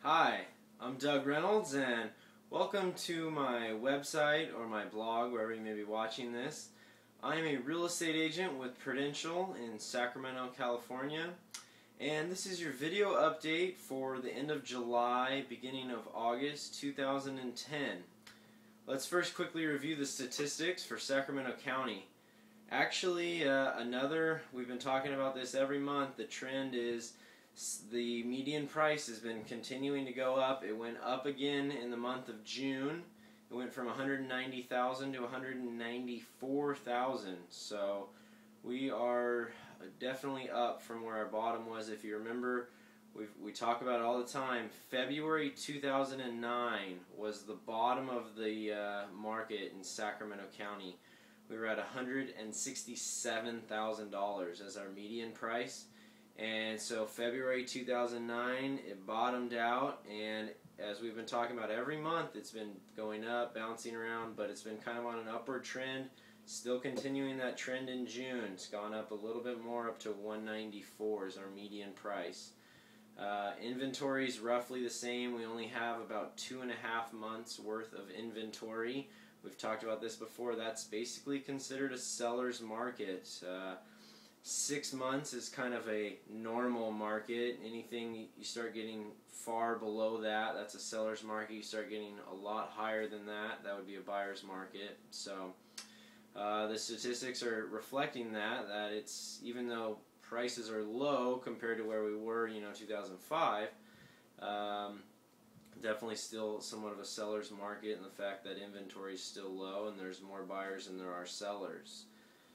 Hi, I'm Doug Reynolds, and welcome to my website or my blog, wherever you may be watching this. I am a real estate agent with Prudential in Sacramento, California, and this is your video update for the end of July, beginning of August 2010. Let's first quickly review the statistics for Sacramento County. Actually, we've been talking about this every month. The trend is the median price has been continuing to go up. It went up again in the month of June. It went from 190,000 to 194,000. So we are definitely up from where our bottom was. If you remember, we talk about it all the time. February 2009 was the bottom of the market in Sacramento County. We were at $167,000 as our median price. And so February 2009, it bottomed out, and as we've been talking about every month, it's been going up, bouncing around, but it's been kind of on an upward trend. Still continuing that trend in June. It's gone up a little bit more, up to 194 is our median price. Inventory is roughly the same. We only have about 2.5 months worth of inventory. We've talked about this before. That's basically considered a seller's market. 6 months is kind of a normal market. Anything you start getting far below that, that's a seller's market. You start getting a lot higher than that, that would be a buyer's market. So the statistics are reflecting that it's, even though prices are low compared to where we were, 2005, definitely still somewhat of a seller's market, and the fact that inventory is still low and there's more buyers than there are sellers.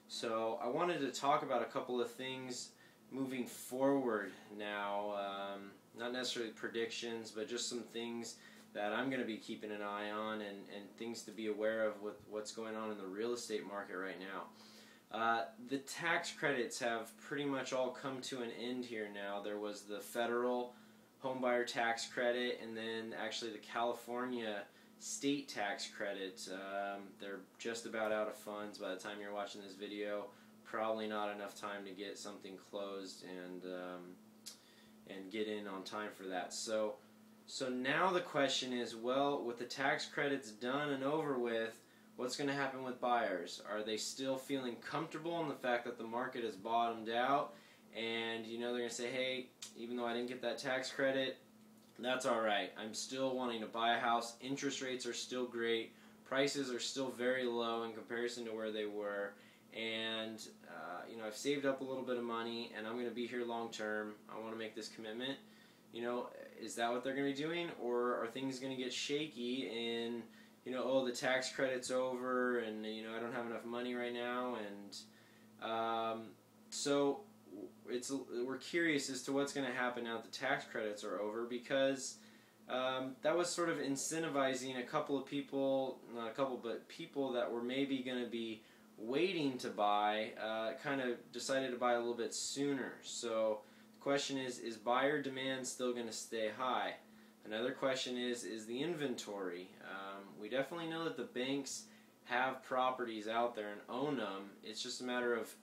So I wanted to talk about a couple of things moving forward now, not necessarily predictions, but just some things that I'm going to be keeping an eye on and things to be aware of with what's going on in the real estate market right now. The tax credits have pretty much all come to an end here now. There was the federal homebuyer tax credit, and then actually the California state tax credit. They're just about out of funds by the time you're watching this video. Probably not enough time to get something closed and get in on time for that. So now the question is, well, with the tax credits done and over with, what's going to happen with buyers? Are they still feeling comfortable in the fact that the market has bottomed out, and they're going to say, hey, even though I didn't get that tax credit, that's alright. I'm still wanting to buy a house. Interest rates are still great. Prices are still very low in comparison to where they were. And, I've saved up a little bit of money, and I'm going to be here long term. I want to make this commitment. Is that what they're going to be doing? Or are things going to get shaky and, oh, the tax credit's over, and, I don't have enough money right now. And so we're curious as to what's going to happen now that the tax credits are over, because that was sort of incentivizing a couple of people, not a couple, but people that were maybe going to be waiting to buy, kind of decided to buy a little bit sooner. So the question is buyer demand still going to stay high? Another question is the inventory. We definitely know that the banks have properties out there and own them. It's just a matter of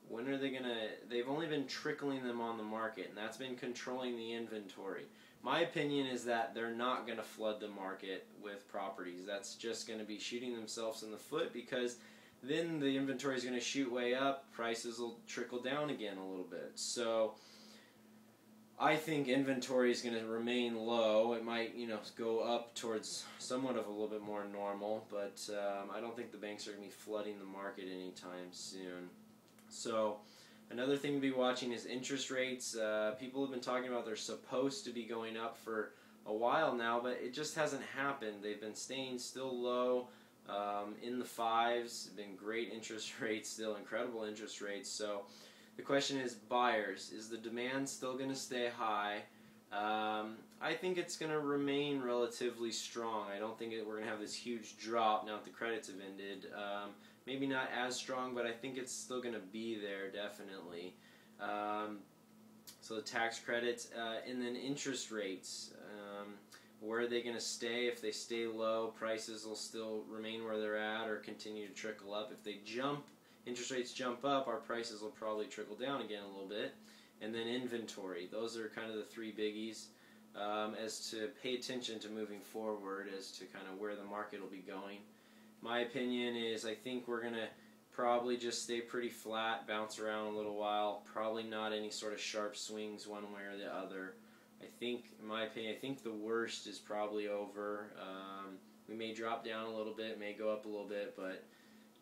when are they going to... They've only been trickling them on the market, and that's been controlling the inventory. My opinion is that they're not going to flood the market with properties. That's just going to be shooting themselves in the foot, because then the inventory is going to shoot way up, prices will trickle down again a little bit. So I think inventory is going to remain low. It might, go up towards somewhat of a little bit more normal, but I don't think the banks are going to be flooding the market anytime soon. So another thing to be watching is interest rates. People have been talking about they're supposed to be going up for a while now, but it just hasn't happened. They've been staying still low, in the 5s. Been great interest rates, still incredible interest rates. So the question is, buyers, is the demand still going to stay high? I think it's going to remain relatively strong. I don't think we're going to have this huge drop now that the credits have ended. Maybe not as strong, but I think it's still going to be there, definitely. So the tax credits, and then interest rates. Where are they going to stay? If they stay low, prices will still remain where they're at or continue to trickle up. If they interest rates jump up, our prices will probably trickle down again a little bit. And then inventory. Those are kind of the three biggies. as to pay attention to moving forward as to kind of where the market will be going. My opinion is I think we're going to probably just stay pretty flat, bounce around a little while, probably not any sort of sharp swings one way or the other. I think, in my opinion, I think the worst is probably over. We may drop down a little bit, may go up a little bit, but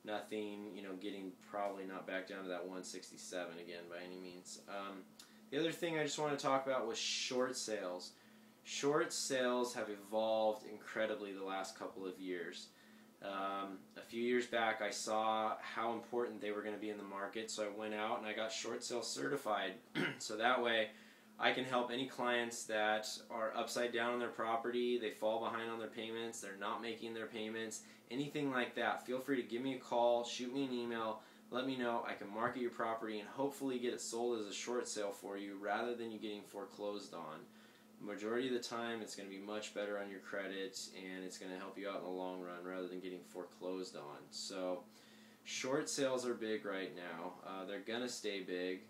nothing, getting probably not back down to that 167 again by any means. The other thing I just want to talk about was short sales. Short sales have evolved incredibly the last couple of years. A few years back I saw how important they were going to be in the market, so I went out and I got short sale certified. So that way I can help any clients that are upside down on their property, they fall behind on their payments, they're not making their payments, anything like that. Feel free to give me a call, shoot me an email, let me know. I can market your property and hopefully get it sold as a short sale for you rather than you getting foreclosed on. Majority of the time it's going to be much better on your credit and it's going to help you out in the long run rather than getting foreclosed on. So short sales are big right now. They're going to stay big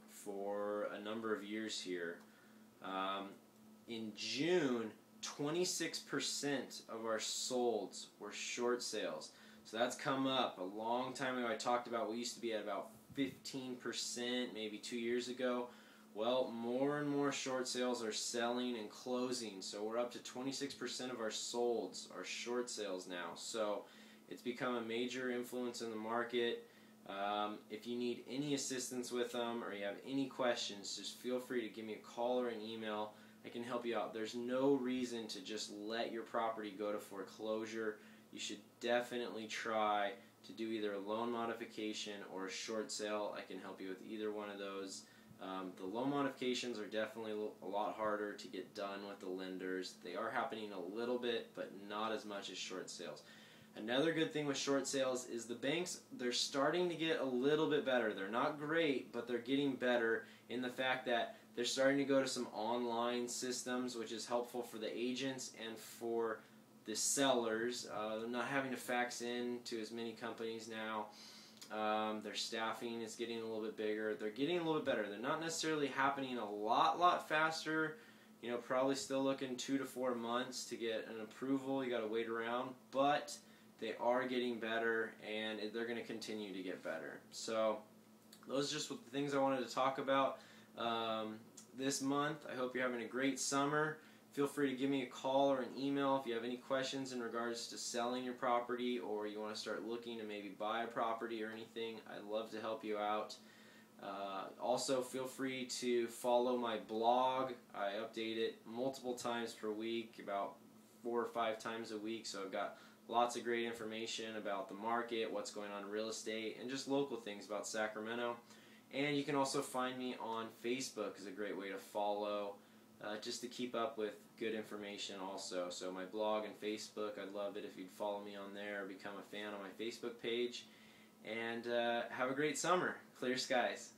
for a number of years here. In June, 26% of our solds were short sales. So that's come up. A long time ago I talked about we used to be at about 15% maybe 2 years ago. Well, more and more short sales are selling and closing, so we're up to 26% of our solds are short sales now. So it's become a major influence in the market. If you need any assistance with them or you have any questions, just feel free to give me a call or an email. I can help you out. There's no reason to just let your property go to foreclosure. You should definitely try to do either a loan modification or a short sale. I can help you with either one of those. The loan modifications are definitely a lot harder to get done with the lenders. They are happening a little bit, but not as much as short sales. Another good thing with short sales is the banks, they're starting to get a little bit better. They're not great, but they're getting better in the fact that they're starting to go to some online systems, which is helpful for the agents and for the sellers. They're not having to fax in to as many companies now. Their staffing is getting a little bit bigger. They're getting a little bit better. They're not necessarily happening a lot faster. Probably still looking 2 to 4 months to get an approval. You got to wait around, but they are getting better, and they're going to continue to get better. So those are just the things I wanted to talk about this month. I hope you're having a great summer. Feel free to give me a call or an email if you have any questions in regards to selling your property or you want to start looking to maybe buy a property or anything. I'd love to help you out. Also, feel free to follow my blog. I update it multiple times per week, about 4 or 5 times a week, so I've got lots of great information about the market, what's going on in real estate, and just local things about Sacramento. And you can also find me on Facebook is a great way to follow, just to keep up with good information also. So my blog and Facebook, I'd love it if you'd follow me on there, become a fan on my Facebook page, and have a great summer. Clear skies.